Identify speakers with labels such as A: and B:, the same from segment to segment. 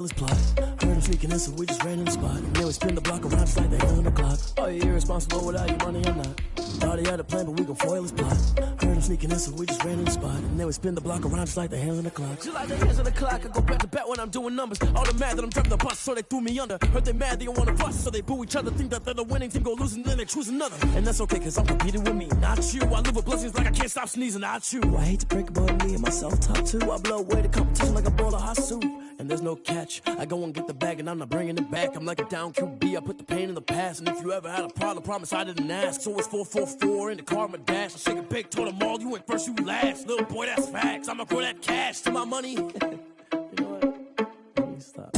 A: Let's plot. Heard him sneaking in, so we just ran in the spot. And then we spin the block around just like the hell in the clock. Oh, you're irresponsible without your money, I'm not. Thought he had a plan, but we gon' foil his plot. Heard him sneaking in, so we just ran in the spot. And then we spin the block around just like the hands on the clock. Just like the hands on the clock, I go back to back when I'm doing numbers. All the mad that I'm driving the bus, so they threw me under. Heard they mad, they don't wanna bust, so they boo each other. Think that they're the winning team, go losing, then they choose another. And that's okay, cause I'm competing with me, not you. I live with blessings like I can't stop sneezing, not you. I hate to break it, but me and myself top two. I blow away the competition like a bowl of hot soup. And there's no catch, I go and get the bag and I'm not bringing it back. I'm like a down QB, I put the pain in the past. And if you ever had a problem, promise I didn't ask. So it's 444 in the car, my dash. I shake it big, told them all, you went first, you last. Little boy, that's facts, I'ma grow that cash to my money. You know what? Let me stop.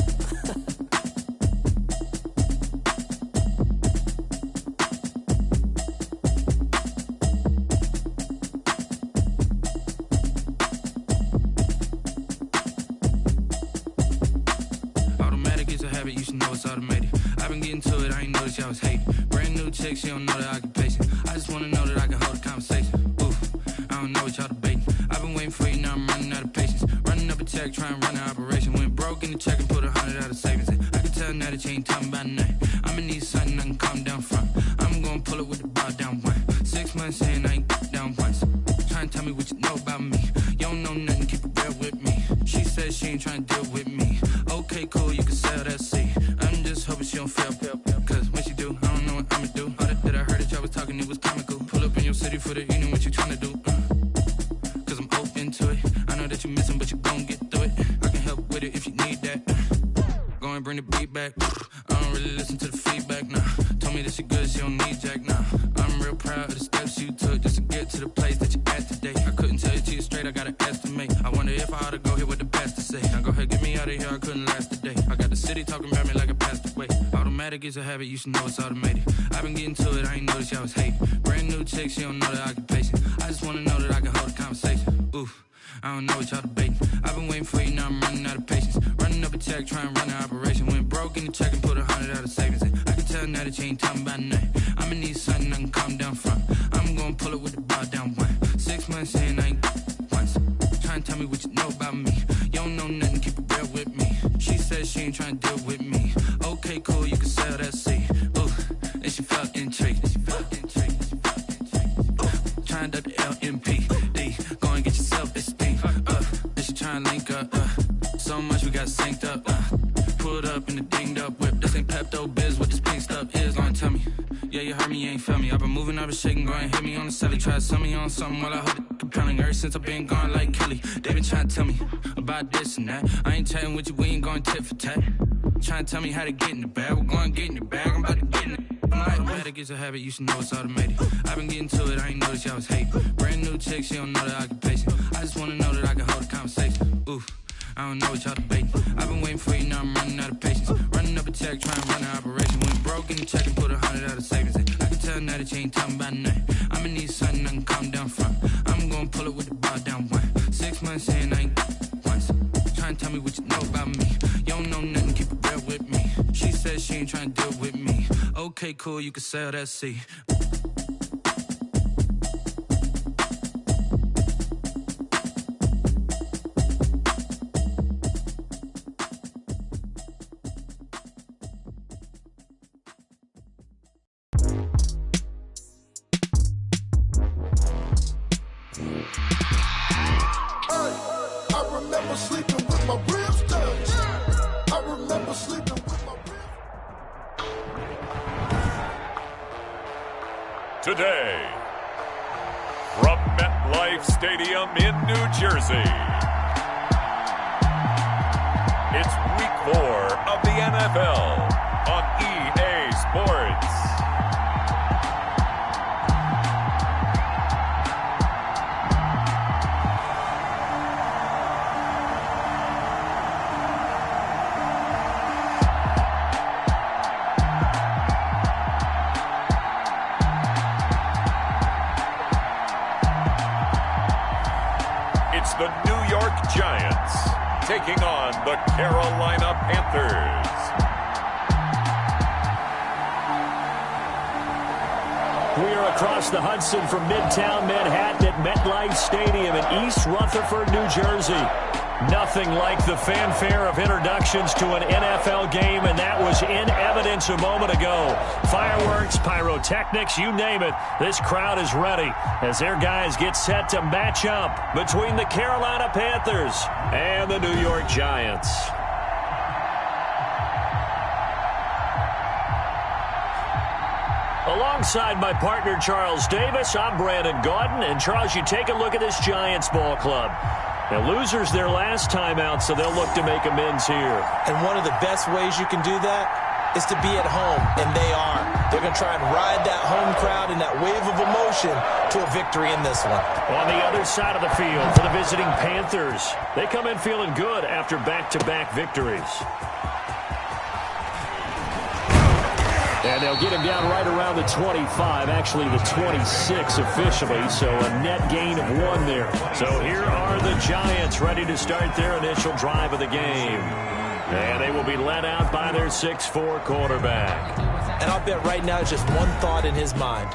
B: You should know it's automated. I've been getting to it, I ain't noticed y'all was hating. Brand new chick, she don't know the occupation. I just wanna know that I can hold a conversation. Oof, I don't know what y'all debating. I've been waiting for you, now I'm running out of patience. Running up a check, trying to run an operation. Went broke in the check and put 100 out of savings. I can tell now that you ain't talking about nothing. I'ma need something I can calm down from. I'm gonna pull it with the bar down one. 6 months in, I ain't down once. Trying to tell me what you know about me. You don't know nothing, keep it real with me. She said she ain't trying to deal with me. Okay, cool, you can sell that seat. I'm just hoping she don't fail. Cause when she do, I don't know what I'ma do. All that I heard that y'all was talking, it was comical. Pull up in your city for the evening, what you tryna do? Cause I'm open to it. I know that you missing, but you gon' get through it. I can help with it if you need that. Go and bring the beat back. I don't really listen to the feedback, nah. Told me that she good, she don't need jack, nah. I'm real proud of the steps you took just to get to the place that you at today. I couldn't tell you to you straight, I gotta estimate. I wonder if I ought to go here with the best to say. Now go ahead, get me out of here, I couldn't last a day. I got the city talking about me like I passed away. Automatic is a habit, you should know it's automated. I've been getting to it, I ain't noticed y'all was hating. Brand new chick, she don't know the occupation. I just wanna know that I can hold a conversation. Oof, I don't know what y'all debating. I've been waiting for you, now I'm running out of patience. Running up a check, trying to run an operation. Went broke in the check and put 100 out of savings. I can tell now that you ain't talking about nothing. I'ma need something I can calm down from. I'm gonna pull it with the bar down one. 6 months in, I ain't once. Trying to tell me what you know about me. You don't know nothing, keep it real with me. She said she ain't trying to deal with me. Okay, cool, you can sell that seat. Ooh, and she felt intrigued. Trying to the LMPD. Go and get your self-esteem. And she trying to link up. So much we got synced up. Pulled up in the dinged up whip. This ain't Pepto-Biz, what this pink stuff is. Gonna tell me. Yeah, you heard me, you ain't felt me. I've been moving, I've been shaking, go and hit me on the celly. Try to sell me on something while I hold it compelling. Ever since I've been gone like Kelly, they been trying to tell me about this and that. I ain't chatting with you, we ain't going tit for tat. Trying to tell me how to get in the bag, we're going to get in the bag, I'm about to get in it. Automatic is a habit, you should know it's automated. I've been getting to it, I ain't noticed y'all was hating. Brand new chick, she don't know the occupation. I just wanna know that I can hold a conversation. Oof, I don't know what y'all debating. I've been waiting for you, now I'm running out of patience. Running up a check, trying to run an operation. Went broke in the check and put 100 out of savings. I can tell now that you ain't talking about nothing. I'ma need something I can calm down from. I'm gonna pull it with the bar down one. 6 months in, I ain't once. Trying to tell me what you know about me. You don't know nothing, keep it real with me. She said she ain't trying to deal with me. Okay, cool, you can sell that seat.
C: Today, from MetLife Stadium in New Jersey, it's Week 4 of the NFL on EA Sports. It's the New York Giants taking on the Carolina Panthers.
D: We are across the Hudson from Midtown Manhattan at MetLife Stadium in East Rutherford, New Jersey. Nothing like the fanfare of introductions to an NFL game, and that was in evidence a moment ago. Fireworks, pyrotechnics, you name it. This crowd is ready as their guys get set to match up between the Carolina Panthers and the New York Giants. Alongside my partner, Charles Davis, I'm Brandon Gaudin. And, Charles, you take a look at this Giants ball club. Now, losers their last time out, so they'll look to make amends here.
E: And one of the best ways you can do that is to be at home, and they are. They're going to try and ride that home crowd and that wave of emotion to a victory in this one.
D: On the other side of the field for the visiting Panthers, they come in feeling good after back-to-back victories. And they'll get him down right around the 25, actually the 26 officially, so a net gain of 1 there. So here are the Giants ready to start their initial drive of the game. And they will be led out by their 6'4" quarterback.
E: And I'll bet right now it's just one thought in his mind.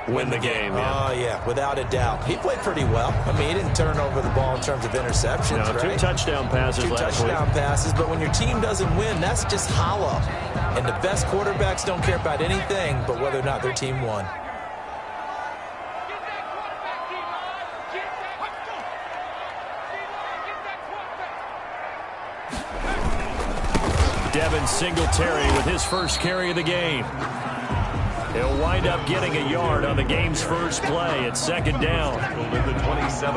D: Win the game, yeah.
E: Oh, yeah, without a doubt. He played pretty well. I mean, he didn't turn over the ball in terms of interceptions,
D: no,
E: right?
D: 2 touchdown passes last week. 2
E: touchdown passes, but when your team doesn't win, that's just hollow. And the best quarterbacks don't care about anything but whether or not their team won.
D: Devin Singletary with his first carry of the game. He'll wind up getting a yard on the game's first play at 2nd down.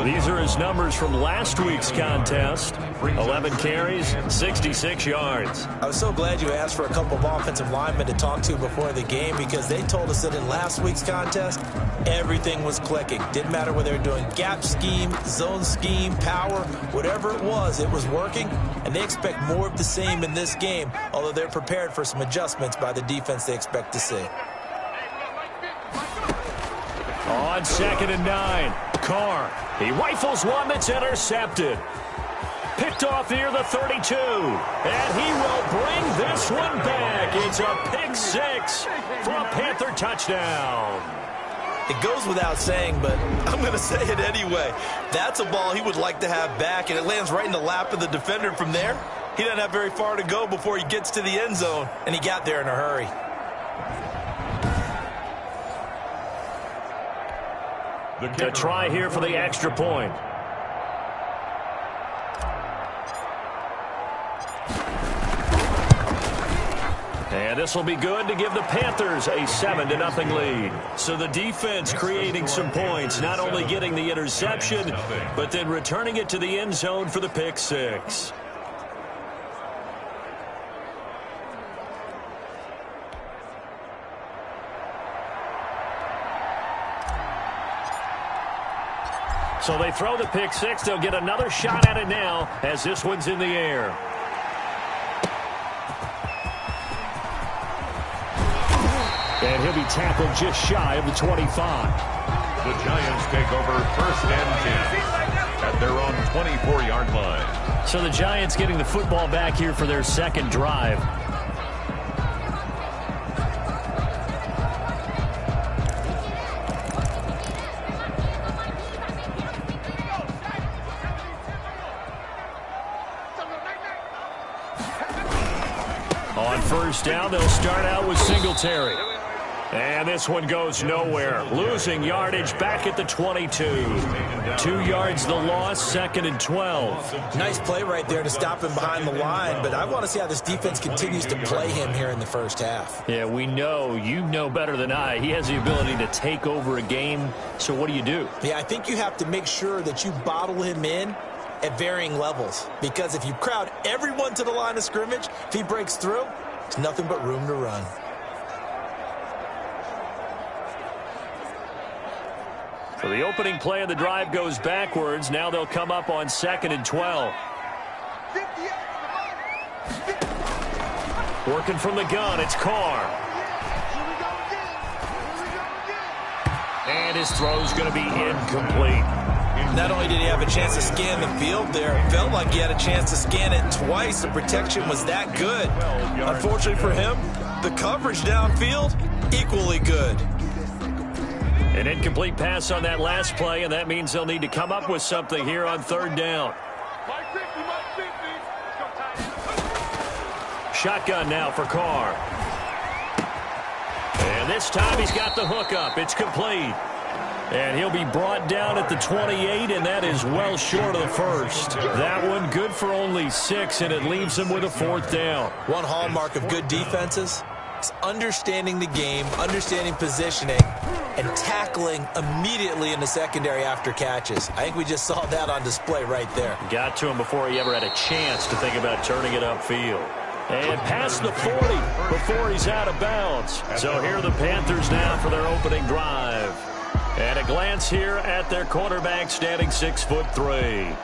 D: These are his numbers from last week's contest. 11 carries, 66 yards.
E: I was so glad you asked for a couple of offensive linemen to talk to before the game because they told us that in last week's contest, everything was clicking. Didn't matter whether they were doing gap scheme, zone scheme, power, whatever it was working. And they expect more of the same in this game, although they're prepared for some adjustments by the defense they expect to see.
D: On 2nd and 9, Carr. He rifles one that's intercepted. Picked off near the 32. And he will bring this one back. It's a pick 6 for a Panther touchdown.
E: It goes without saying, but I'm going to say it anyway. That's a ball he would like to have back, and it lands right in the lap of the defender from there. He doesn't have very far to go before he gets to the end zone, and he got there in a hurry.
D: To try here for the extra point. And this will be good to give the Panthers a 7-0 lead. So the defense creating some points, not only getting the interception, but then returning it to the end zone for the pick 6. So they throw the pick 6. They'll get another shot at it now as this one's in the air. And he'll be tackled just shy of the 25.
C: The Giants take over 1st and 10 at their own 24-yard line.
D: So the Giants getting the football back here for their 2nd drive. On 1st down, they'll start out with Singletary. And this one goes nowhere. Losing yardage back at the 22. 2 yards the loss, 2nd and 12.
E: Nice play right there to stop him behind the line, but I want to see how this defense continues to play him here in the first half.
D: Yeah, we know. You know better than I. He has the ability to take over a game, so what do?
E: Yeah, I think you have to make sure that you bottle him in at varying levels, because if you crowd everyone to the line of scrimmage, if he breaks through, there's nothing but room to run.
D: So the opening play of the drive goes backwards. Now they'll come up on 2nd and 12. Working from the gun, it's Carr. And his throw's going to be incomplete.
E: Not only did he have a chance to scan the field there, it felt like he had a chance to scan it twice. The protection was that good. Unfortunately for him, the coverage downfield, equally good.
D: An incomplete pass on that last play, and that means they'll need to come up with something here on 3rd down. shotgun now for Carr. And this time he's got the hook up. It's complete. And he'll be brought down at the 28, and that is well short of the first. That one good for only 6, and it leaves him with a 4th down.
E: One hallmark of good defenses is understanding the game, understanding positioning, and tackling immediately in the secondary after catches. I think we just saw that on display right there.
D: Got to him before he ever had a chance to think about turning it upfield. And past the 40 before he's out of bounds. So here are the Panthers now for their opening drive. And a glance here at their quarterback standing 6'3".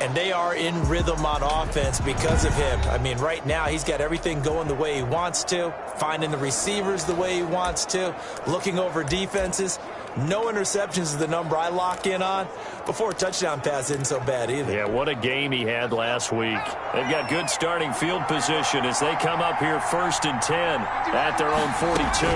E: And they are in rhythm on offense because of him. I mean, right now he's got everything going the way he wants to, finding the receivers the way he wants to, looking over defenses. No interceptions is the number I lock in on. Before a touchdown pass isn't so bad either.
D: Yeah, what a game he had last week. They've got good starting field position as they come up here 1st and 10 at their own 42.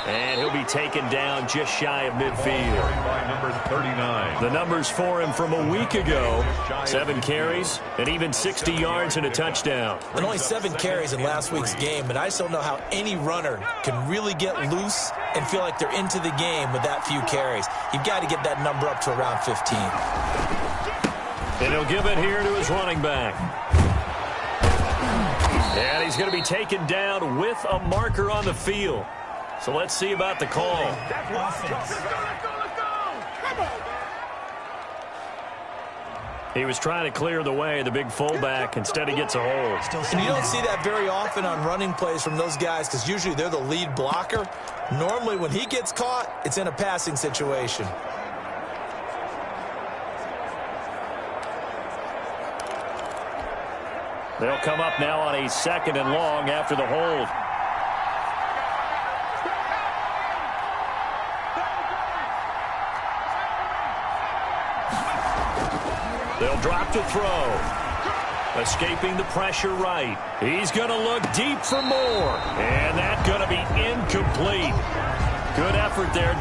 D: And he'll be taken down just shy of midfield.
C: By number 39.
D: The numbers for him from a week ago: 7 carries and even 60 yards and a touchdown.
E: And only 7 carries in last week's game, and I just don't know how any runner can really get loose and feel like they're into the game with that few carries. You've got to get that number up to around 15.
D: And he'll give it here to his running back. And he's going to be taken down with a marker on the field. So let's see about the call. He was trying to clear the way, the big fullback. Instead, he gets a hold.
E: And you don't see that very often on running plays from those guys because usually they're the lead blocker. Normally, when he gets caught, it's in a passing situation.
D: They'll come up now on a 2nd and long after the hold. They'll drop to throw. Escaping the pressure right. He's going to look deep for more. And that's going to be incomplete. Good effort there.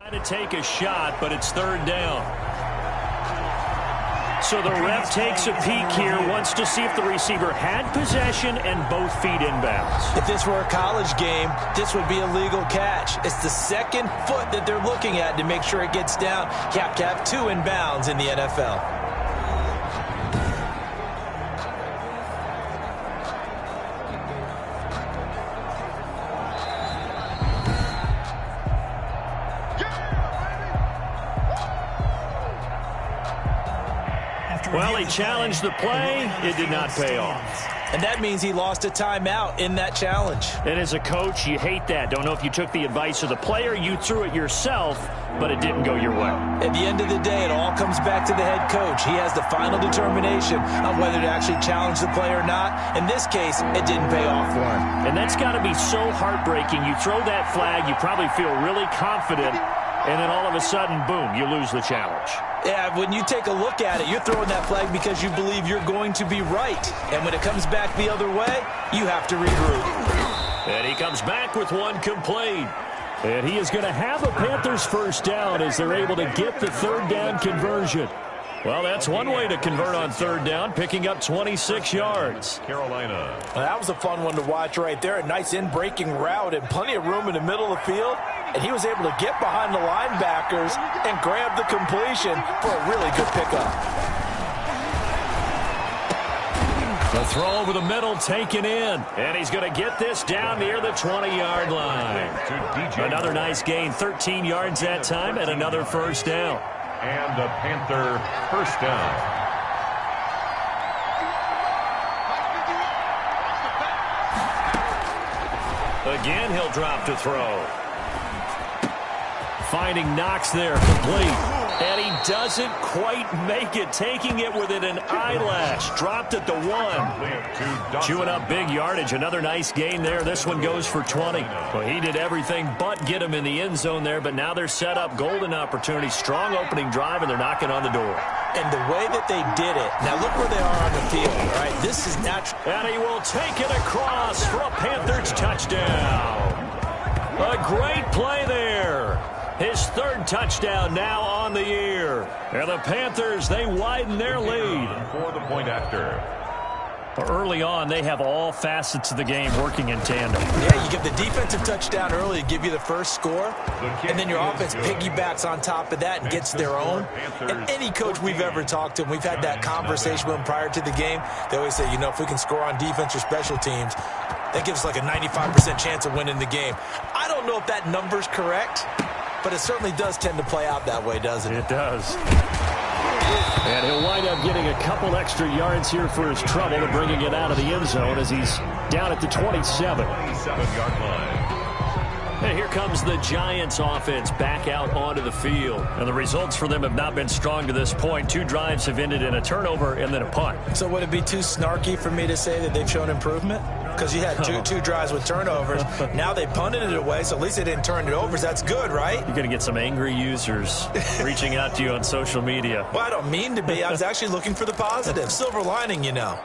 D: Trying to take a shot, but it's 3rd down. So the ref takes a peek here, wants to see if the receiver had possession and both feet inbounds.
E: If this were a college game, this would be a legal catch. It's the 2nd foot that they're looking at to make sure it gets down. You have to have 2 inbounds in the NFL.
D: Well, he challenged the play. It did not pay off.
E: And that means he lost a timeout in that challenge.
D: And as a coach, you hate that. Don't know if you took the advice of the player, you threw it yourself, but it didn't go your way.
E: At the end of the day, it all comes back to the head coach. He has the final determination on whether to actually challenge the play or not. In this case, it didn't pay off for him.
D: And that's got to be so heartbreaking. You throw that flag, you probably feel really confident, and then all of a sudden, boom, you lose the challenge.
E: Yeah, when you take a look at it, you're throwing that flag because you believe you're going to be right. And when it comes back the other way, you have to regroup.
D: And he comes back with one complete. And he is going to have a Panthers 1st down as they're able to get the 3rd down conversion. Well, that's one way to convert on 3rd down, picking up 26 yards.
C: Carolina.
E: Well, that was a fun one to watch right there. A nice in-breaking route and plenty of room in the middle of the field. And he was able to get behind the linebackers and grab the completion for a really good pickup.
D: The throw over the middle taken in. And he's going to get this down near the 20-yard line. Another nice gain, 13 yards that time, and another 1st down.
C: And a Panther 1st down.
D: Again, he'll drop to throw. finding Knox there, complete. And he doesn't quite make it, taking it within an eyelash. Dropped at the 1. Chewing up big yardage. Another nice gain there. This one goes for 20. Well, he did everything but get him in the end zone there, but now they're set up. Golden opportunity. Strong opening drive, and they're knocking on the door.
E: And the way that they did it, now look where they are on the field, all right? This is natural.
D: And he will take it across for a Panthers touchdown. A great play there. His third touchdown now on the year. And the Panthers, they widen their lead.
C: For the point after.
D: Early on, they have all facets of the game working in tandem.
E: Yeah, you give the defensive touchdown early to give you the first score, and then your offense piggybacks on top of that and gets their own. And any coach we've ever talked to, and we've had that conversation with them prior to the game, they always say, you know, if we can score on defense or special teams, that gives us like a 95% chance of winning the game. I don't know if that number's correct, but it certainly does tend to play out that way, doesn't it?
D: It does. And he'll wind up getting a couple extra yards here for his trouble to bringing it out of the end zone as he's down at the 27.
C: 27-yard line.
D: And here comes the Giants offense back out onto the field. And the results for them have not been strong to this point. 2 drives have ended in a turnover and then a punt.
E: So would it be too snarky for me to say that they've shown improvement? Because you had two drives with turnovers. Now they punted it away, so at least they didn't turn it over. So that's good, right?
D: You're going to get some angry users reaching out to you on social media.
E: Well, I don't mean to be. I was actually looking for the positive. Silver lining, you know.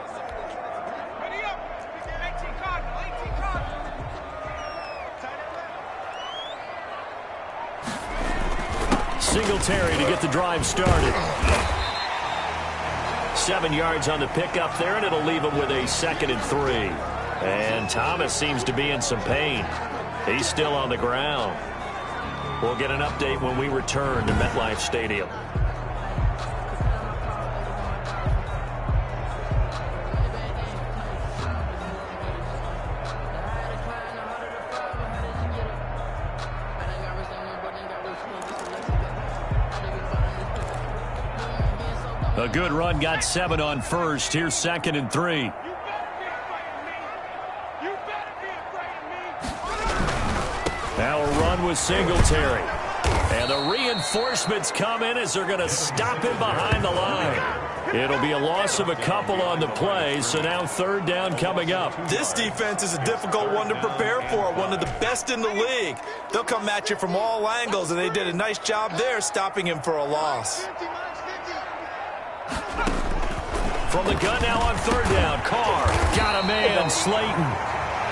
D: Singletary to get the drive started. 7 yards on the pickup there, and it'll leave him with a 2nd and 3. And Thomas seems to be in some pain. He's still on the ground. We'll get an update when we return to MetLife Stadium. A good run, got 7 on first. Here's 2nd and 3. Now a run with Singletary. And the reinforcements come in as they're going to stop him behind the line. It'll be a loss of a couple on the play, so now 3rd down coming up.
E: This defense is a difficult one to prepare for, one of the best in the league. They'll come at you from all angles, and they did a nice job there stopping him for a loss.
D: From the gun now on 3rd down, Carr got a man, Slayton.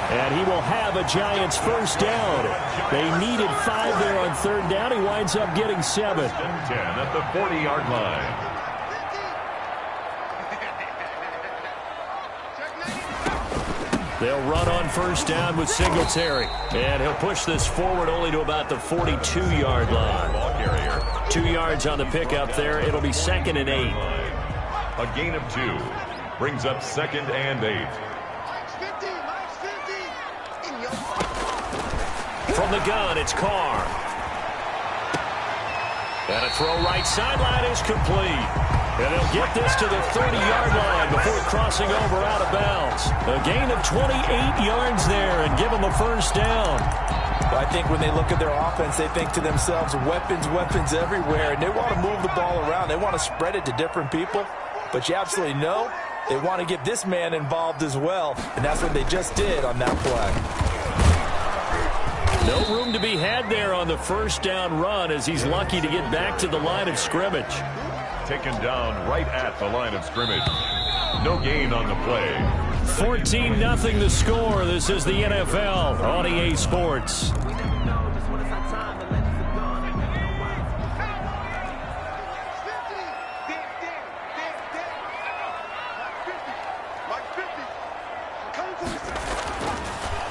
D: And he will have a Giants first down. They needed 5 there on 3rd down. He winds up getting 7.
C: 10 at the 40-yard line.
D: They'll run on 1st down with Singletary. And he'll push this forward only to about the 42-yard line. 2 yards on the pickup there. It'll be 2nd and 8.
C: A gain of 2 brings up 2nd and 8.
D: From the gun, it's Carr. And a throw right sideline is complete. And they'll get this to the 30-yard line before crossing over out of bounds. A gain of 28 yards there and give them a first down.
E: I think when they look at their offense, they think to themselves, weapons, weapons everywhere. And they want to move the ball around. They want to spread it to different people. But you absolutely know they want to get this man involved as well. And that's what they just did on that play.
D: No room to be had there on the first down run as he's lucky to get back to the line of scrimmage.
C: Taken down right at the line of scrimmage. No gain on the play.
D: 14-0 the score. This is the NFL on EA Sports.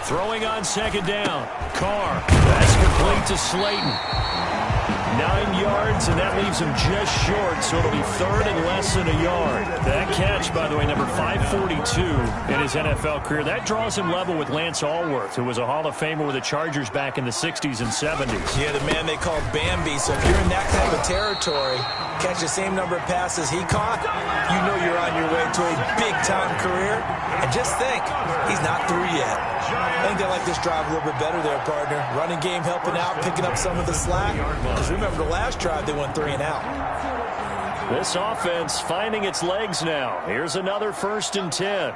D: Throwing on 2nd down. Carr. That's complete to Slayton. 9 yards, and that leaves him just short, so it'll be 3rd and less than a yard. That catch, by the way, number 542 in his NFL career. That draws him level with Lance Allworth, who was a Hall of Famer with the Chargers back in the 60s and 70s.
E: Yeah, the man they called Bambi. So if you're in that type of territory, catch the same number of passes he caught, you know you're on your way to a big-time career. And just think, he's not through yet. I think they like this drive a little bit better there, partner. Running game helping out, picking up some of the slack. Because remember, the last drive, they went 3 and out.
D: This offense finding its legs now. Here's another 1st and 10.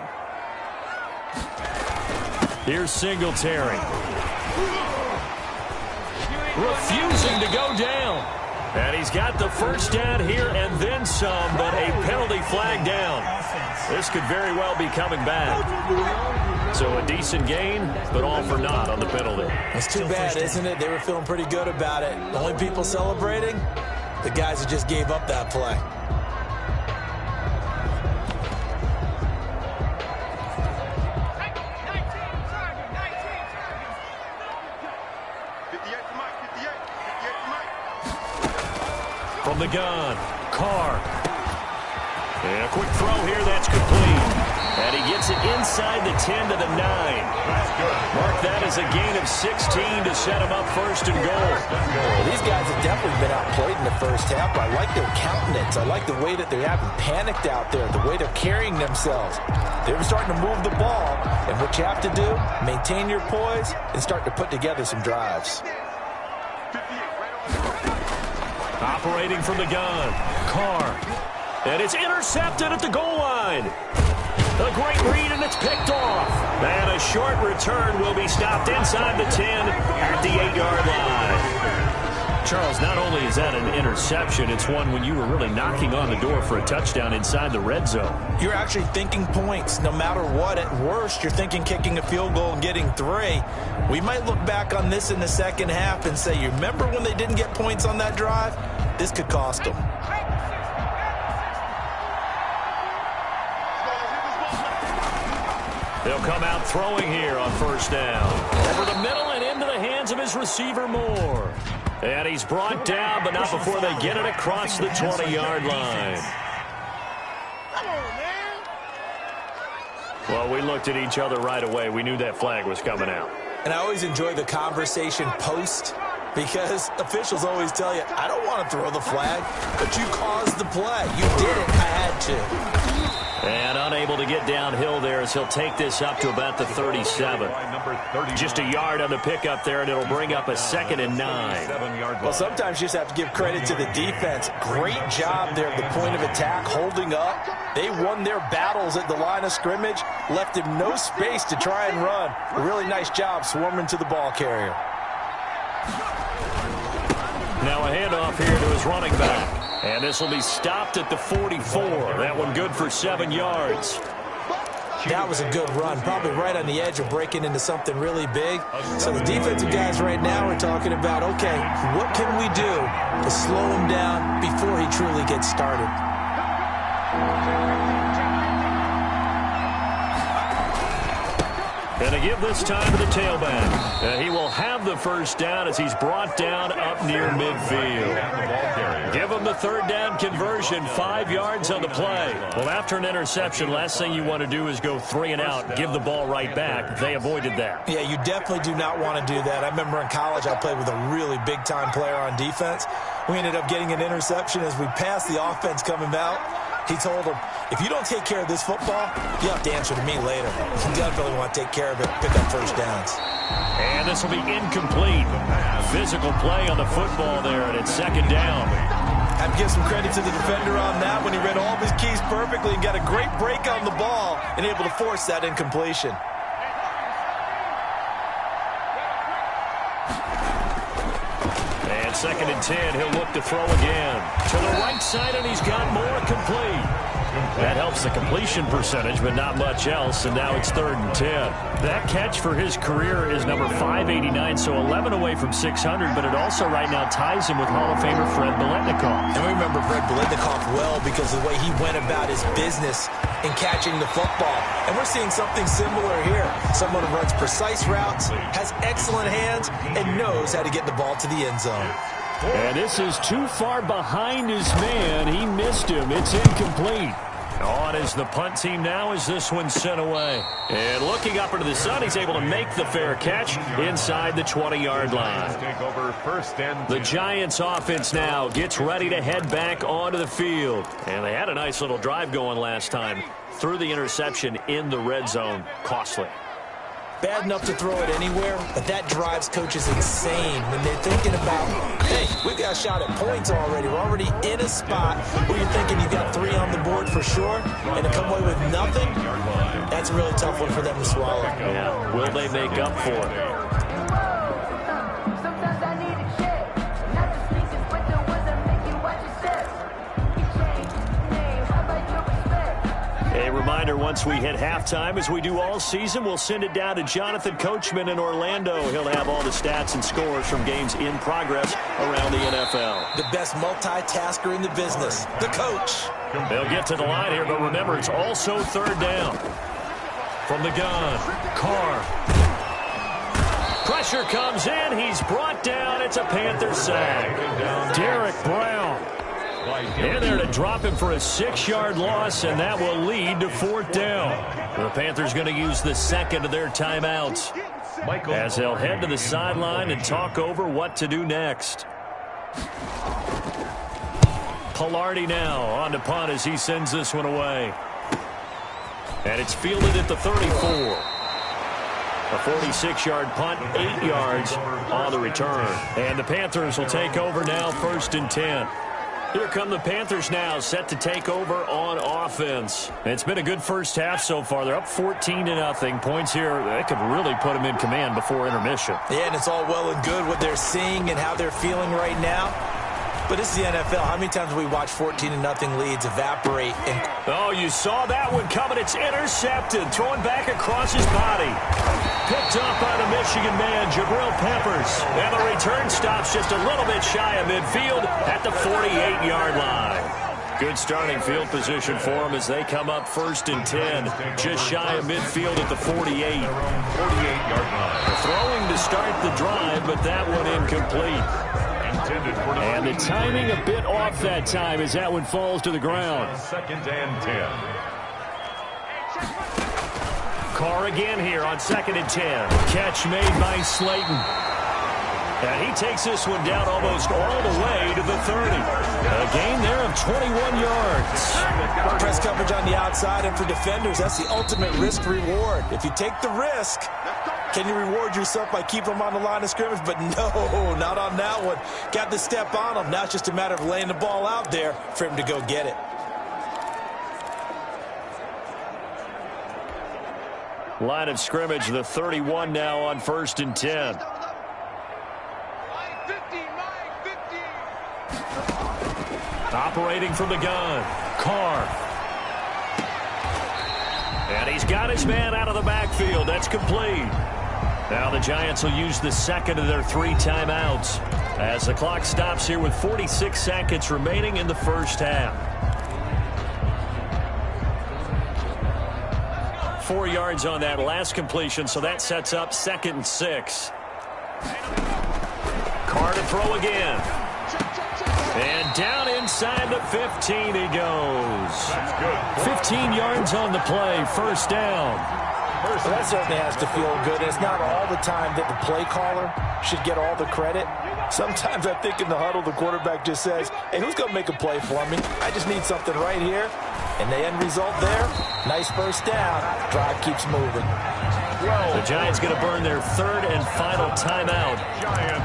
D: Here's Singletary. Refusing to go down. And he's got the first down here and then some, but a penalty flag down. This could very well be coming back. So a decent gain, but all for naught on the penalty.
E: It's too bad, isn't it? They were feeling pretty good about it. The only people celebrating, the guys who just gave up that play.
D: From the gun, Carr. And a quick throw here, that's complete. And he gets it inside the 10 to the 9. Mark that as a gain of 16 to set him up 1st and goal.
E: Well, these guys have definitely been outplayed in the first half. I like their countenance. I like the way that they haven't panicked out there, the way they're carrying themselves. They're starting to move the ball. And what you have to do, maintain your poise and start to put together some drives.
D: Operating from the gun, Carr. And it's intercepted at the goal line. A great read, and it's picked off. And a short return will be stopped inside the 10 at the 8-yard line. Charles, not only is that an interception, it's one when you were really knocking on the door for a touchdown inside the red zone.
E: You're actually thinking points no matter what. At worst, you're thinking kicking a field goal and getting 3. We might look back on this in the second half and say, you remember when they didn't get points on that drive? This could cost them.
D: They'll come out throwing here on 1st down. Over the middle and into the hands of his receiver, Moore. And he's brought down, but not before they get it across the 20-yard line. Well, we looked at each other right away. We knew that flag was coming out.
E: And I always enjoy the conversation post, because officials always tell you, I don't want to throw the flag, but you caused the play. You did it. I had to.
D: And unable to get downhill there as he'll take this up to about the 37. Just a yard on the pickup there, and it'll bring up a 2nd and 9.
E: Well, sometimes you just have to give credit to the defense. Great job there at the point of attack, holding up. They won their battles at the line of scrimmage, left him no space to try and run. A really nice job swarming to the ball carrier.
D: Now a handoff here to his running back. And this will be stopped at the 44. That one good for 7 yards.
E: That was a good run, probably right on the edge of breaking into something really big. So the defensive guys right now are talking about, okay, what can we do to slow him down before he truly gets started?
D: And to give this time to the tailback. He will have the 1st down as he's brought down up near midfield. Give him the 3rd down conversion, 5 yards on the play. Well, after an interception, last thing you want to do is go 3 and out, give the ball right back. They avoided that.
E: Yeah, you definitely do not want to do that. I remember in college I played with a really big-time player on defense. We ended up getting an interception as we passed the offense coming out. He told him, if you don't take care of this football, you have to answer to me later. You definitely want to take care of it, pick up 1st downs.
D: And this will be incomplete. Physical play on the football there, and it's 2nd down.
E: I have to give some credit to the defender on that when he read all of his keys perfectly and got a great break on the ball and able to force that incompletion.
D: And 2nd and 10, he'll look to throw again. To the right side, and he's got more complete. That helps the completion percentage, but not much else, and now it's 3rd and 10. That catch for his career is number 589, so 11 away from 600, but it also right now ties him with Hall of Famer Fred Biletnikoff.
E: And we remember Fred Biletnikoff well because of the way he went about his business in catching the football. And we're seeing something similar here. Someone who runs precise routes, has excellent hands, and knows how to get the ball to the end zone.
D: And this is too far behind his man. He missed him. It's incomplete. On is the punt team now as this one's sent away. And looking up into the sun, he's able to make the fair catch inside the 20-yard line.
C: Take over first and 10.
D: The Giants offense now gets ready to head back onto the field. And they had a nice little drive going last time. Threw the interception in the red zone. Costly.
E: Bad enough to throw it anywhere, but that drives coaches insane when they're thinking about, hey, we got a shot at points already. We're already in a spot where you're thinking you've got 3 on the board for sure, and to come away with nothing, that's a really tough one for them to swallow.
D: Yeah, will they make up for it? A reminder, once we hit halftime, as we do all season, we'll send it down to Jonathan Coachman in Orlando. He'll have all the stats and scores from games in progress around the NFL.
E: The best multitasker in the business, the coach.
D: They'll get to the line here, but remember, it's also third down. From the gun, Carr. Pressure comes in. He's brought down. It's a Panther sack. Derek Brown. In there to drop him for a 6-yard loss, and that will lead to 4th down. The Panthers going to use the second of their timeouts as they'll head to the sideline and talk over what to do next. Pilardi now on to punt as he sends this one away. And it's fielded at the 34. A 46-yard punt, 8 yards on the return. And the Panthers will take over now, 1st and 10. Here come the Panthers now, set to take over on offense. It's been a good first half so far. They're up 14-0. Points here, they could really put them in command before intermission.
E: Yeah, and it's all well and good what they're seeing and how they're feeling right now. But this is the NFL. How many times have we watched 14-0 leads evaporate?
D: Oh, you saw that one coming. It's intercepted. Thrown back across his body. Picked up by the Michigan man, Jabril Peppers. And the return stops just a little bit shy of midfield at the 48-yard line. Good starting field position for them as they come up 1st and 10. Just shy of midfield at the 48.
C: 48-yard line.
D: Throwing to start the drive, but that one incomplete. And the timing a bit off that time as that one falls to the ground.
C: 2nd and 10.
D: Carr again here on 2nd and 10. Catch made by Slayton. And he takes this one down almost all the way to the 30. A gain there of 21 yards.
E: Press coverage on the outside, and for defenders, that's the ultimate risk-reward. If you take the risk, can you reward yourself by keeping them on the line of scrimmage? But no, not on that one. Got to step on them. Now it's just a matter of laying the ball out there for him to go get it.
D: Line of scrimmage, the 31 now on 1st and 10. Operating from the gun, Carr. And he's got his man out of the backfield. That's complete. Now the Giants will use the second of their 3 timeouts as the clock stops here with 46 seconds remaining in the first half. 4 yards on that last completion, so that sets up 2nd and 6. Carr to throw again. And down inside the 15 he goes. 15 yards on the play, 1st down.
E: Well, that certainly has to feel good. It's not all the time that the play caller should get all the credit. Sometimes I think in the huddle, the quarterback just says, hey, who's going to make a play for me? I just need something right here. And the end result there, nice first down. Drive keeps moving.
D: The Giants going to burn their 3rd and final timeout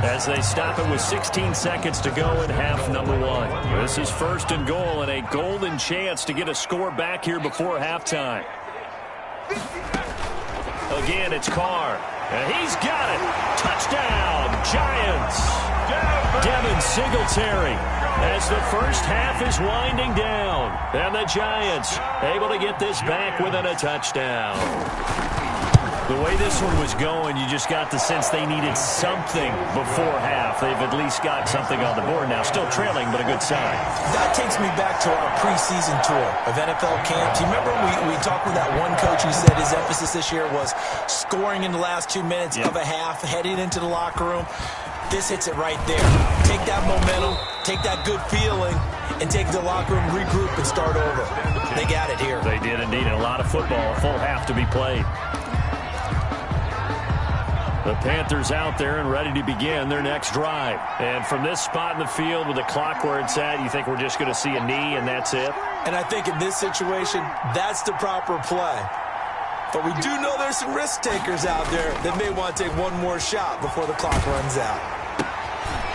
D: as they stop it with 16 seconds to go in half number 1. This is 1st and goal and a golden chance to get a score back here before halftime. Again, it's Carr. And he's got it. Touchdown, Giants. Devin Singletary as the first half is winding down. And the Giants able to get this back within a touchdown. The way this one was going, you just got the sense they needed something before half. They've at least got something on the board now. Still trailing, but a good sign.
E: That takes me back to our preseason tour of NFL camps. You remember we talked with that one coach who said his emphasis this year was scoring in the last 2 minutes of a half, heading into the locker room. This hits it right there. Take that momentum, take that good feeling, and take the locker room, regroup, and start over. They got it here.
D: They did indeed. A lot of football, a full half to be played. The Panthers out there and ready to begin their next drive. And from this spot in the field with the clock where it's at, you think we're just going to see a knee and that's it?
E: And I think in this situation, that's the proper play. But we do know there's some risk takers out there that may want to take one more shot before the clock runs out.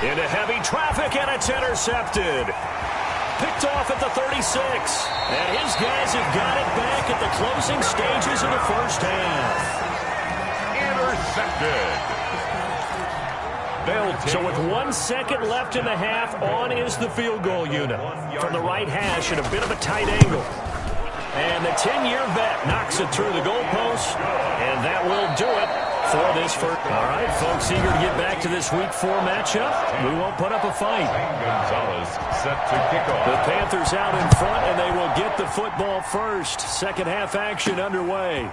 D: Into heavy traffic, and it's intercepted. Picked off at the 36. And his guys have got it back at the closing stages of the first half.
C: Intercepted.
D: So with 1 second left in the half, on is the field goal unit. From the right hash at a bit of a tight angle. And the 10-year vet knocks it through the goalpost. And that will do it for this first. All right, folks, eager to get back to this Week 4 matchup. We won't put up a fight.
C: Gonzalez set to kick off.
D: The Panthers out in front, and they will get the football first. Second half action underway.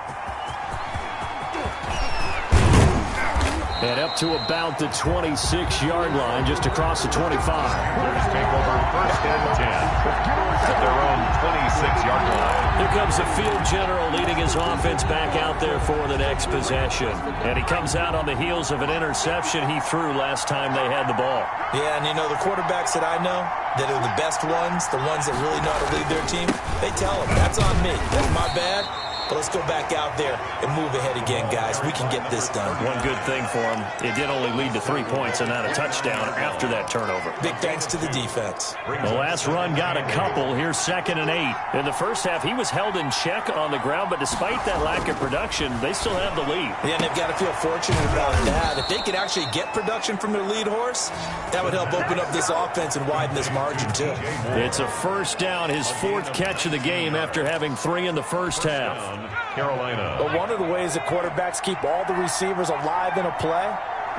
D: And up to about the 26-yard line, just across the 25.
C: Raiders take over first and 10 at their own 26-yard line.
D: Here comes the field general leading his offense back out there for the next possession. And he comes out on the heels of an interception he threw last time they had the ball.
E: Yeah, and you know, the quarterbacks that I know that are the best ones, the ones that really know how to lead their team, they tell them, that's on me. That's my bad. But let's go back out there and move ahead again, guys. We can get this done.
D: One good thing for him, it did only lead to 3 points and not a touchdown after that turnover.
E: Big thanks to the defense.
D: The last run got a couple. Here's 2nd and 8. In the first half, he was held in check on the ground, but despite that lack of production, they still have the lead.
E: Yeah, and they've got to feel fortunate about that. If they could actually get production from their lead horse, that would help open up this offense and widen this margin, too.
D: It's a first down, his 4th catch of the game after having 3 in the first half.
C: Carolina.
E: But one of the ways that quarterbacks keep all the receivers alive in a play,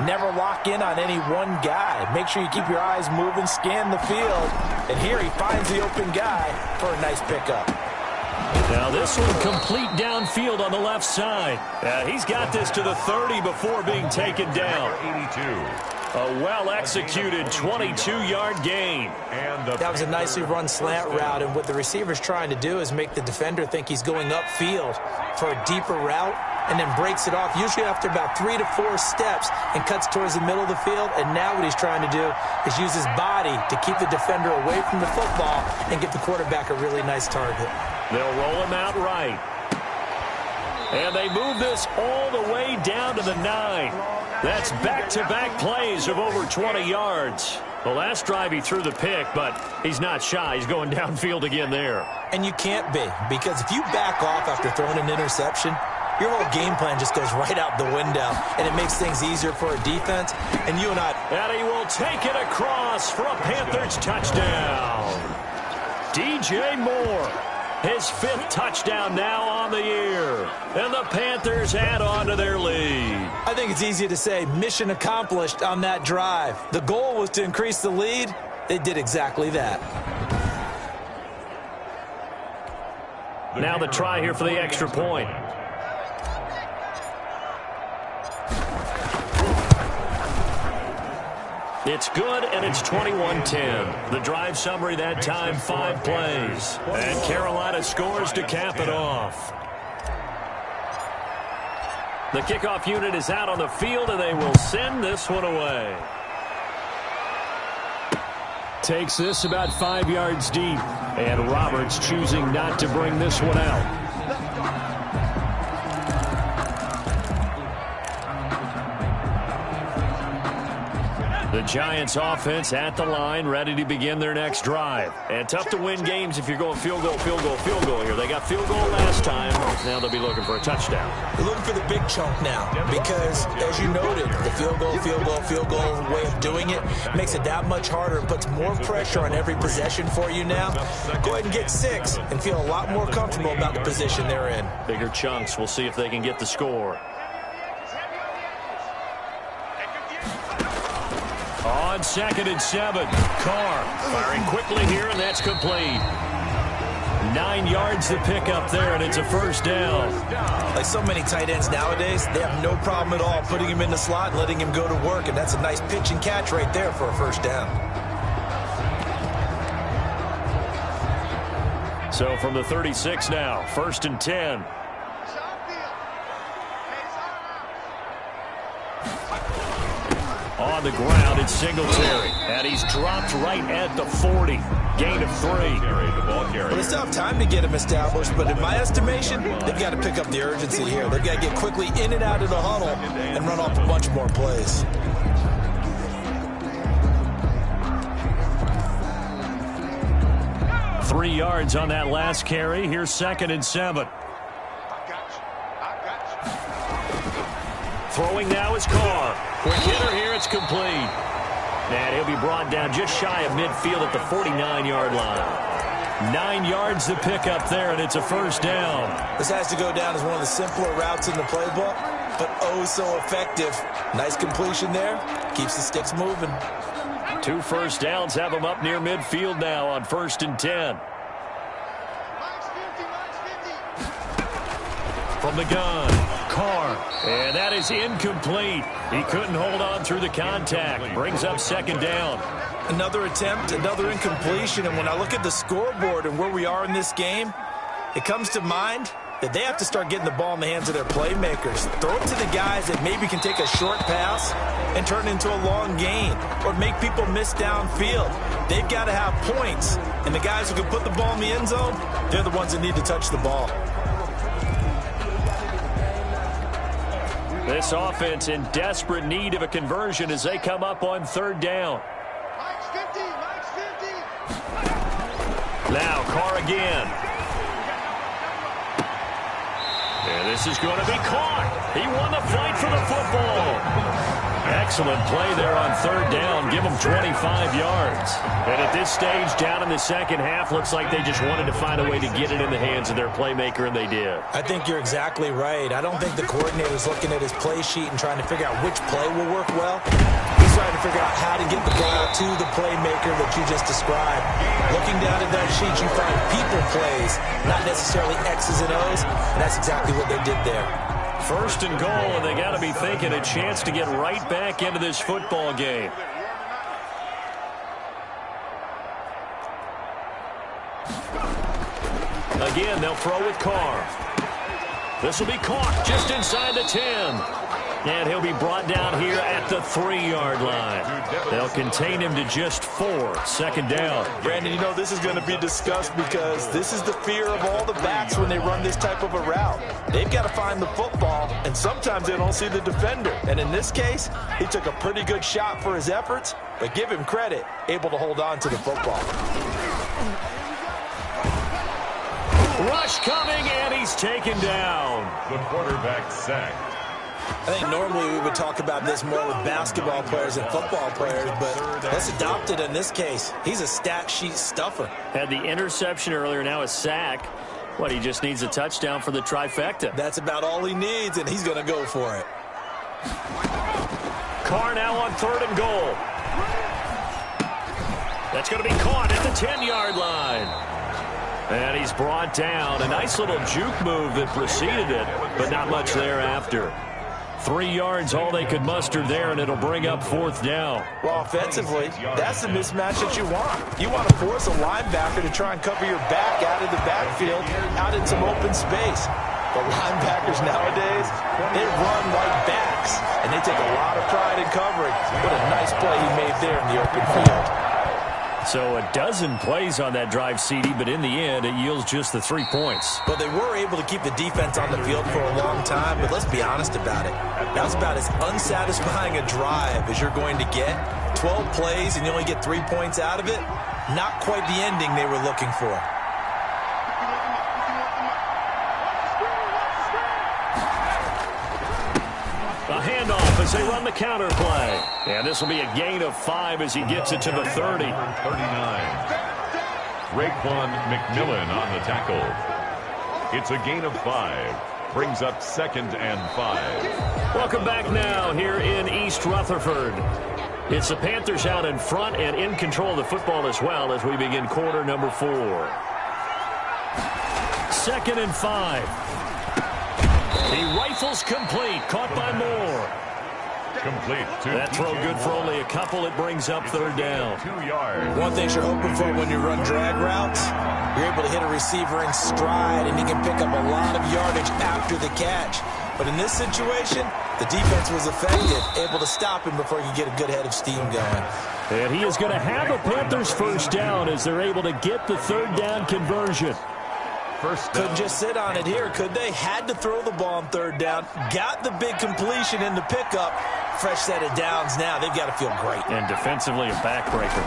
E: never lock in on any one guy. Make sure you keep your eyes moving, scan the field. And here he finds the open guy for a nice pickup.
D: Now this one complete downfield on the left side. He's got this to the 30 before being taken down.
C: 82.
D: A well-executed 22-yard gain.
C: And
E: that was a nicely run slant route, and what the receiver's trying to do is make the defender think he's going upfield for a deeper route, and then breaks it off, usually after about 3 to 4 steps, and cuts towards the middle of the field. And now what he's trying to do is use his body to keep the defender away from the football and give the quarterback a really nice target.
D: They'll roll him out right. And they move this all the way down to the 9. That's back-to-back plays of over 20 yards. The last drive he threw the pick, but he's not shy. He's going downfield again there.
E: And you can't be, because if you back off after throwing an interception, your whole game plan just goes right out the window, and it makes things easier for a defense. And you and I...
D: And he will take it across for a Panthers touchdown. DJ Moore. His 5th touchdown now on the year. And the Panthers add on to their lead.
E: I think it's easy to say mission accomplished on that drive. The goal was to increase the lead. They did exactly that.
D: Now the try here for the extra point. It's good, and it's 21-10. The drive summary that time, 5 plays. And Carolina scores to cap it off. The kickoff unit is out on the field, and they will send this one away. Takes this about 5 yards deep. And Roberts choosing not to bring this one out. The Giants offense at the line, ready to begin their next drive. And tough to win games if you're going field goal, field goal, field goal here. They got field goal last time. Now they'll be looking for a touchdown.
E: They're looking for the big chunk now because, as you noted, the field goal way of doing it makes it that much harder and puts more pressure on every possession for you now. Go ahead and get 6 and feel a lot more comfortable about the position they're in.
D: Bigger chunks. We'll see if they can get the score. On 2nd and 7, Carr firing quickly here, and that's complete. 9 yards to pick up there, and it's a first down.
E: Like so many tight ends nowadays, they have no problem at all putting him in the slot and letting him go to work, and that's a nice pitch and catch right there for a first down.
D: So from the 36 now, 1st and 10. On the ground, it's Singletary. And he's dropped right at the 40. Gain of 3.
E: Well, they still have time to get him established, but in my estimation, they've got to pick up the urgency here. They've got to get quickly in and out of the huddle and run off a bunch more plays.
D: Three yards on that last carry. Here's 2nd and 7. Throwing now is Carr. Quick hitter here, it's complete. And he'll be brought down just shy of midfield at the 49-yard line. 9 yards to pick up there, and it's a 1st down.
E: This has to go down as one of the simpler routes in the playbook, but oh so effective. Nice completion there. Keeps the sticks moving.
D: 2 1st downs have him up near midfield now on 1st and 10. From the gun, Carr. And that is incomplete. He couldn't hold on through the contact. Brings up 2nd down.
E: Another attempt, another incompletion. And when I look at the scoreboard and where we are in this game, it comes to mind that they have to start getting the ball in the hands of their playmakers. Throw it to the guys that maybe can take a short pass and turn it into a long gain or make people miss downfield. They've got to have points. And the guys who can put the ball in the end zone, they're the ones that need to touch the ball.
D: This offense in desperate need of a conversion as they come up on 3rd down. Now Carr again. And this is going to be caught. He won the fight for the football. Excellent play there on 3rd down. Give them 25 yards. And at this stage, down in the second half, looks like they just wanted to find a way to get it in the hands of their playmaker, and they did.
E: I think you're exactly right. I don't think the coordinator's looking at his play sheet and trying to figure out which play will work well. He's trying to figure out how to get the ball to the playmaker that you just described. Looking down at that sheet, you find people plays, not necessarily X's and O's, and that's exactly what they did there.
D: 1st and goal, and they got to be thinking a chance to get right back into this football game. Again, they'll throw with Carr. This will be caught just inside the 10. And he'll be brought down here at the 3-yard line. They'll contain him to just 4. 2nd down.
E: Brandon, you know this is going to be discussed because this is the fear of all the backs when they run this type of a route. They've got to find the football, and sometimes they don't see the defender. And in this case, he took a pretty good shot for his efforts, but give him credit, able to hold on to the football.
D: Rush coming, and he's taken down.
C: The quarterback sacked.
E: I think normally we would talk about this more with basketball players and football players, but let's adopt it in this case. He's a stat sheet stuffer.
D: Had the interception earlier, now a sack. What, he just needs a touchdown for the trifecta.
E: That's about all he needs, and he's going to go for it.
D: Carr now on 3rd and goal. That's going to be caught at the 10-yard line. And he's brought down. A nice little juke move that preceded it, but not much thereafter. 3 yards, all they could muster there, and it'll bring up 4th down.
E: Well, offensively, that's the mismatch that you want. You want to force a linebacker to try and cover your back out of the backfield, out in some open space. But linebackers nowadays, they run like backs, and they take a lot of pride in covering. What a nice play he made there in the open field.
D: So a dozen plays on that drive, CD, but in the end, it yields just the 3 points.
E: But they were able to keep the defense on the field for a long time, but let's be honest about it. That was about as unsatisfying a drive as you're going to get. 12 plays and you only get 3 points out of it. Not quite the ending they were looking for.
D: A handoff as they run the counter play. And this will be a gain of 5 as he gets it to the 30.
C: 39. Raekwon McMillan on the tackle. It's a gain of 5. Brings up 2nd and 5.
D: Welcome back now here in East Rutherford. It's the Panthers out in front and in control of the football as well as we begin quarter number 4. 2nd and 5. He rifles complete, caught by Moore.
C: Complete.
D: That throw good for only a couple. It brings up 3rd down.
C: 2 yards.
E: One thing you're hoping for when you run drag routes, You're able to hit a receiver in stride, and he can pick up a lot of yardage after the catch. But in this situation, the defense was effective, able to stop him before he could get a good head of steam going.
D: And he is going to have a Panthers first down as they're able to get the third down conversion.
E: Couldn't just sit on it here, could they? Had to throw the ball on third down. Got the big completion in the pickup. Fresh set of downs now. They've got to feel great.
D: And defensively, a backbreaker.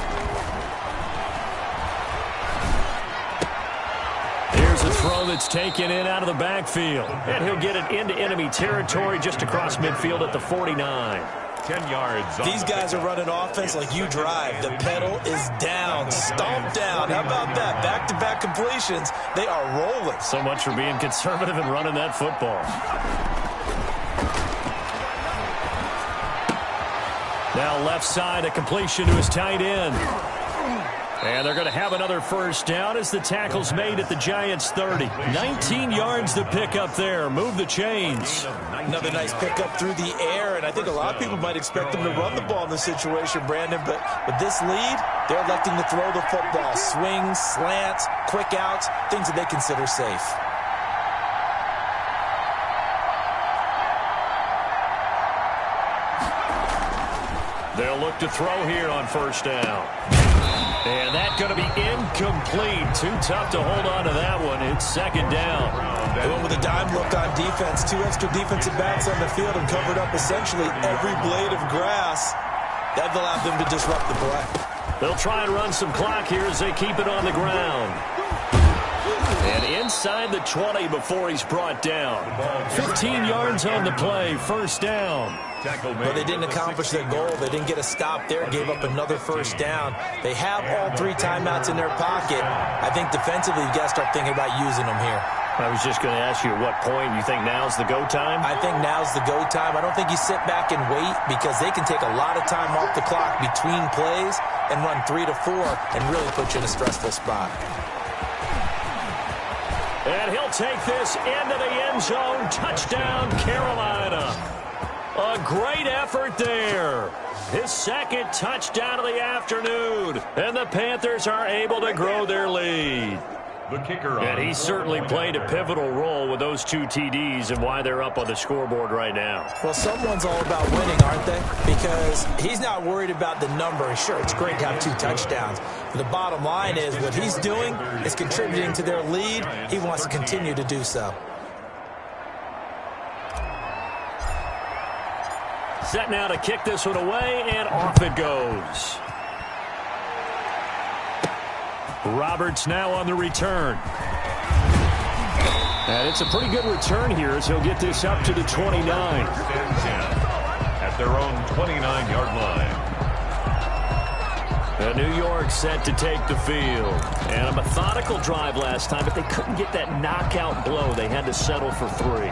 D: Here's a throw that's taken in out of the backfield. And he'll get it into enemy territory just across midfield at the 49.
C: 10 yards.
E: These guys are running offense like you drive. The pedal is down, stomped down. How about that? Back-to-back completions. They are rolling.
D: So much for being conservative and running that football. Now left side, a completion to his tight end. And they're going to have another first down as the tackle's made at the Giants' 30. 19 yards to pick up there. Move the chains.
E: Another nice pickup through the air, and I think a lot of people might expect them to run the ball in this situation, Brandon, but with this lead, they're electing to throw the football. Swings, slants, quick outs, things that they consider safe.
D: They'll look to throw here on first down. And that's going to be incomplete. Too tough to hold on to that one. It's second down.
E: They went with a dime look on defense. 2 extra defensive backs on the field and covered up essentially every blade of grass. That allowed them to disrupt the play.
D: They'll try and run some clock here as they keep it on the ground. And inside the 20 before he's brought down. 15 yards on the play. First down.
E: But they didn't accomplish their goal. They didn't get a stop there. Gave up another first down. They have all 3 timeouts in their pocket. I think defensively, you've got to start thinking about using them here.
D: I was just going to ask you at what point you think now's the go time?
E: I think now's the go time. I don't think you sit back and wait because they can take a lot of time off the clock between plays and run 3 to 4 and really put you in a stressful spot.
D: And he'll take this into the end zone. Touchdown, Carolina. A great effort there. His second touchdown of the afternoon. And the Panthers are able to grow their lead.
C: The kicker on.
D: And he certainly played a pivotal role with those 2 TDs and why they're up on the scoreboard right now.
E: Well, someone's all about winning, aren't they? Because he's not worried about the number. Sure, it's great to have 2 touchdowns. But the bottom line is what he's doing is contributing to their lead. He wants to continue to do so.
D: Set now to kick this one away, and off it goes. Roberts now on the return. And it's a pretty good return here as he'll get this up to the 29.
C: At their own 29-yard line.
D: New York set to take the field. And a methodical drive last time, but they couldn't get that knockout blow. They had to settle for 3.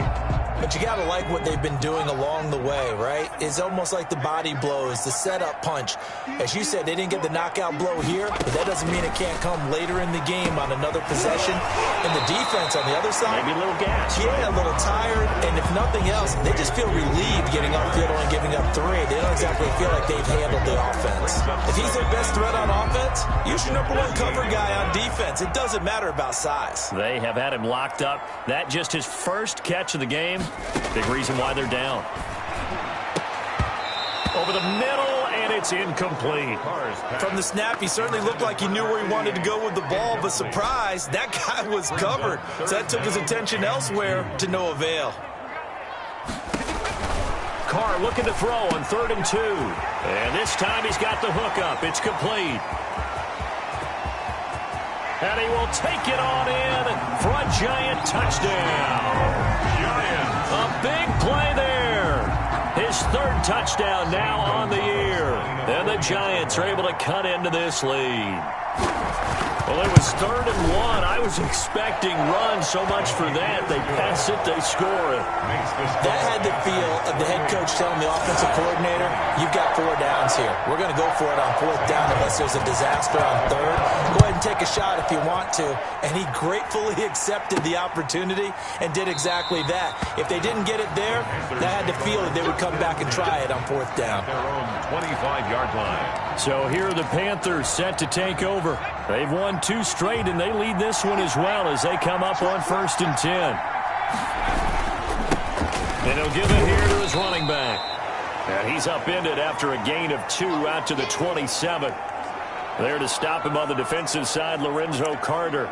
E: But you got to like what they've been doing along the way, right? It's almost like the body blows, the setup punch. As you said, they didn't get the knockout blow here, but that doesn't mean it can't come later in the game on another possession. And the defense on the other side,
D: maybe a little gas.
E: Yeah, a little tired. And if nothing else, they just feel relieved getting upfield and giving up 3. They don't exactly feel like they've handled the offense. If he's their best threat on offense, use your number 1 cover guy on defense. It doesn't matter about size.
D: They have had him locked up. That just his first catch of the game. Big reason why they're down. Over the middle, and it's incomplete.
E: From the snap, he certainly looked like he knew where he wanted to go with the ball, but surprise, that guy was covered. So that took his attention elsewhere to no avail.
D: Carr looking to throw on 3rd and 2. And this time he's got the hook up. It's complete. And he will take it on in for a Giant touchdown. A big play there. His 3rd touchdown now on the year. And the Giants are able to cut into this lead. Well, it was 3rd and 1. I was expecting runs, so much for that. They pass it, they score it.
E: That had the feel of the head coach telling the offensive coordinator, you've got 4 downs here. We're going to go for it on 4th down unless there's a disaster on 3rd. Go ahead and take a shot if you want to. And he gratefully accepted the opportunity and did exactly that. If they didn't get it there, that had the feel that they would come back and try it on 4th down.
C: Their own 25-yard line.
D: So here are the Panthers set to take over. They've won 2 straight, and they lead this one as well as they come up on 1st and 10. And he'll give it here to his running back. And he's upended after a gain of 2 out to the 27. There to stop him on the defensive side, Lorenzo Carter.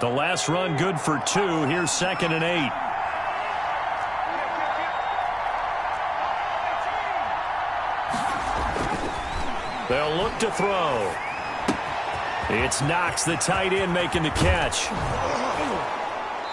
D: The last run good for 2. Here's 2nd and 8. They'll look to throw. It's Knox, the tight end, making the catch.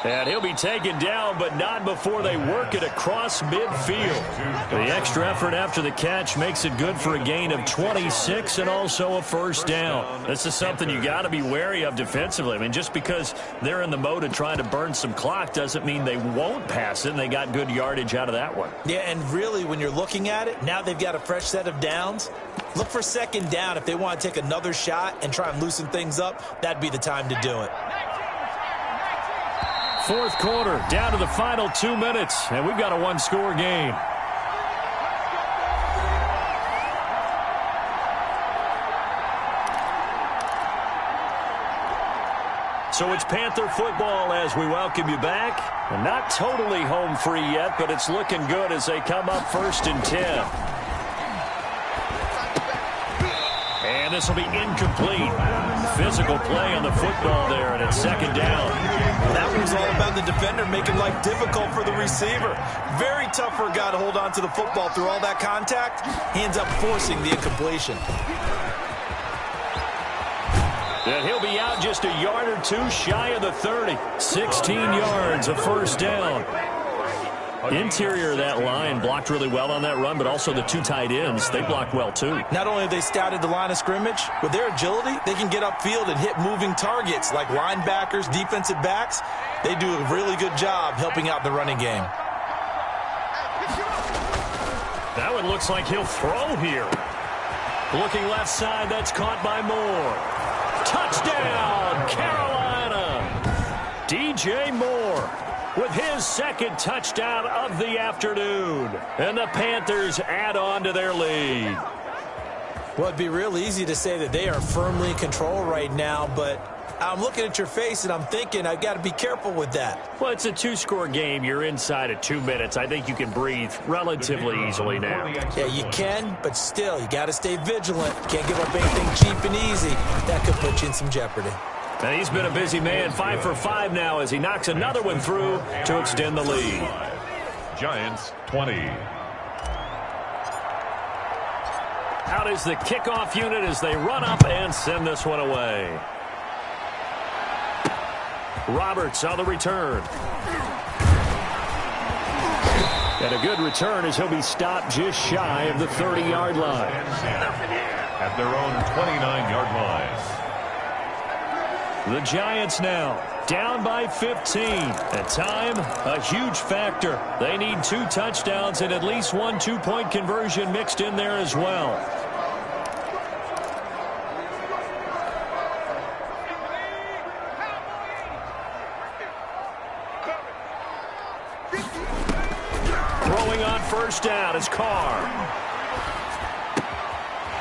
D: And he'll be taken down, but not before they work it across midfield. The extra effort after the catch makes it good for a gain of 26 and also a 1st down. This is something you got to be wary of defensively. I mean, just because they're in the mode of trying to burn some clock doesn't mean they won't pass it, and they got good yardage out of that one. Yeah, and really, when you're looking at it, now they've got a fresh set of downs. Look for 2nd down. If they want to take another shot and try and loosen things up, that'd be the time to do it. 4th quarter, down to the final 2 minutes, and we've got a 1-score game. So it's Panther football as we welcome you back. And not totally home free yet, but it's looking good as they come up 1st and 10. And this will be incomplete. Physical play on the football there, and it's 2nd down. That was all about the defender making life difficult for the receiver. Very tough for a guy to hold on to the football through all that contact. He ends up forcing the incompletion. And he'll be out just a yard or 2 shy of the 30. 16 yards, a 1st down. Interior of that line blocked really well on that run, but also the 2 tight ends, they blocked well too. Not only have they scouted the line of scrimmage, with their agility, they can get upfield and hit moving targets like linebackers, defensive backs. They do a really good job helping out the running game. That one looks like he'll throw here. Looking left side, that's caught by Moore. Touchdown, Carolina! DJ Moore with his 2nd touchdown of the afternoon. And the Panthers add on to their lead. Well, it'd be real easy to say that they are firmly in control right now, but I'm looking at your face and I'm thinking I've got to be careful with that. Well, it's a 2-score game. You're inside of 2 minutes. I think you can breathe relatively easily now. Yeah, you can, but still, you got to stay vigilant. Can't give up anything cheap and easy. That could put you in some jeopardy. And he's been a busy man, 5 for 5 now as he knocks another one through to extend the lead.
C: Giants 20.
D: Out is the kickoff unit as they run up and send this one away. Roberts on the return. And a good return as he'll be stopped just shy of the 30-yard line.
C: At their own 29-yard line.
D: The Giants now down by 15. At time, a huge factor. They need 2 touchdowns and at least 1 2-point conversion mixed in there as well. Throwing on 1st down is Carr.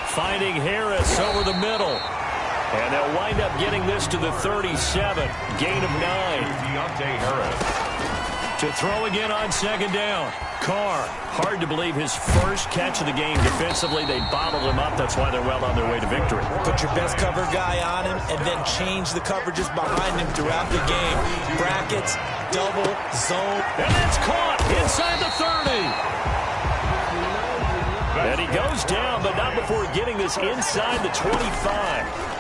D: Finding Harris over the middle. And they'll wind up getting this to the 37. Gain of 9. To throw again on 2nd down. Carr, hard to believe his first catch of the game defensively. They bottled him up. That's why they're well on their way to victory. Put your best cover guy on him and then change the coverages behind him throughout the game. Brackets, double, zone. And it's caught inside the 30. And he goes down, but not before getting this inside the 25.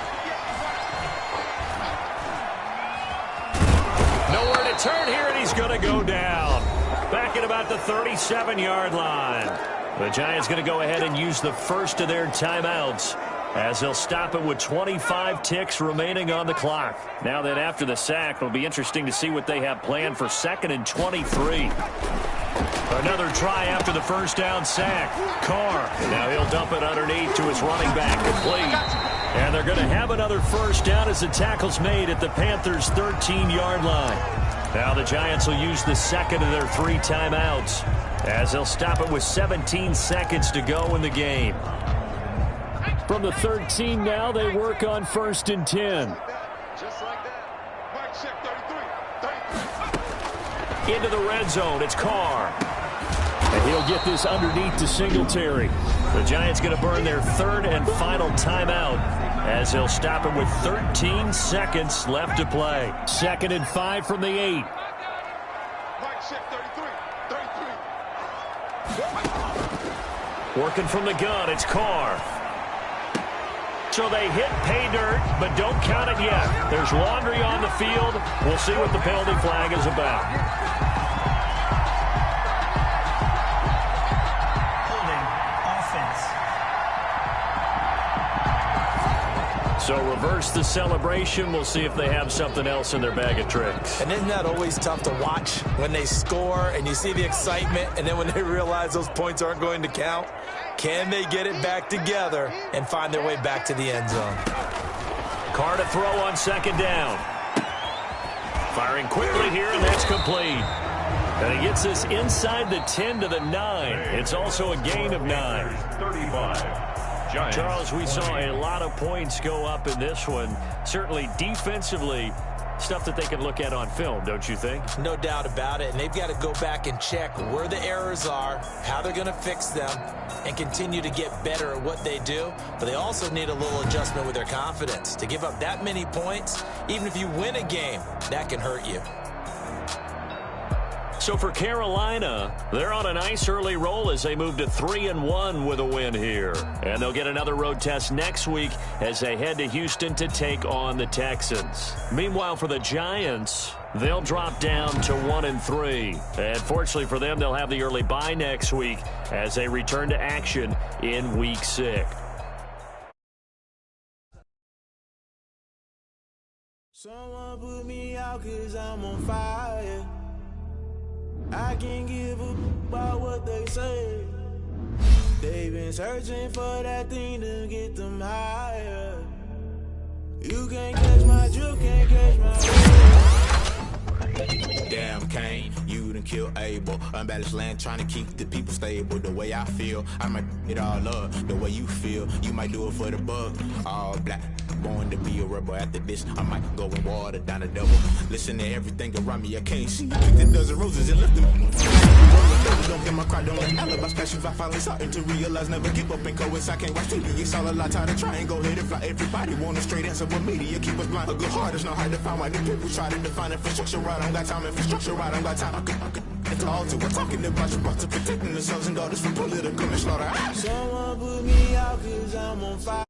D: Nowhere to turn here, and he's going to go down. Back at about the 37-yard line. The Giants going to go ahead and use the first of their timeouts as they'll stop it with 25 ticks remaining on the clock. Now that after the sack, it'll be interesting to see what they have planned for 2nd and 23. Another try after the 1st down sack. Carr, now he'll dump it underneath to his running back, complete. And they're going to have another 1st down as the tackle's made at the Panthers' 13-yard line. Now the Giants will use the second of their 3 timeouts as they'll stop it with 17 seconds to go in the game. From the 13 now, they work on 1st and 10.
F: Just like that. Mike check 33.
D: Into the red zone, it's Carr. And he'll get this underneath to Singletary. The Giants going to burn their 3rd and final timeout as they'll stop it with 13 seconds left to play. 2nd and 5 from the 8.
F: Mike check 33.
D: Working from the gun, it's Carr. So they hit pay dirt, but don't count it yet. There's laundry on the field. We'll see what the penalty flag is about.
G: Holding offense.
D: So reverse the celebration. We'll see if they have something else in their bag of tricks.
E: And isn't that always tough to watch when they score and you see the excitement and then when they realize those points aren't going to count? Can they get it back together and find their way back to the end zone?
D: Carr to throw on 2nd down. Firing quickly here, and that's complete. And he gets this inside the 10 to the 9. It's also a gain of 9.
C: 35. Giants.
D: Charles, we saw a lot of points go up in this one. Certainly defensively, stuff that they can look at on film, don't you think?
E: No doubt about it. And they've got to go back and check where the errors are, how they're going to fix them, and continue to get better at what they do. But they also need a little adjustment with their confidence. To give up that many points, even if you win a game, that can hurt you.
D: So for Carolina, they're on a nice early roll as they move to 3-1 with a win here. And they'll get another road test next week as they head to Houston to take on the Texans. Meanwhile, for the Giants, they'll drop down to 1-3. And fortunately for them, they'll have the early bye next week as they return to action in Week 6.
A: Someone put me out 'cause I'm on fire. I can't give a about what they say. They've been searching for that thing to get them higher. You can't catch my drift, can't catch my wave.
H: Damn, Kane, you done killed Abel. Unbalanced land, trying to keep the people stable. The way I feel, I might it all up. The way you feel, you might do it for the buck. All black, born to be a rebel. After this, I might go and water down the double. Listen to everything around me, I can't see. Picked a dozen roses and left them. Don't get my cry, don't let alibis pass you. I finally starting to realize, never give up and coast. I can't watch TV, it's all a lot. Tired of trying, go ahead and fly. Everybody want a straight answer, but media keep us blind. A good heart is not hard to find. Why the people try to define infrastructure right? I don't got time, infrastructure right, I don't got time. I could all to. We're talking about you, about to protecting the sons and daughters from political and slaughter.
A: Someone put me out 'cause I'm on fire.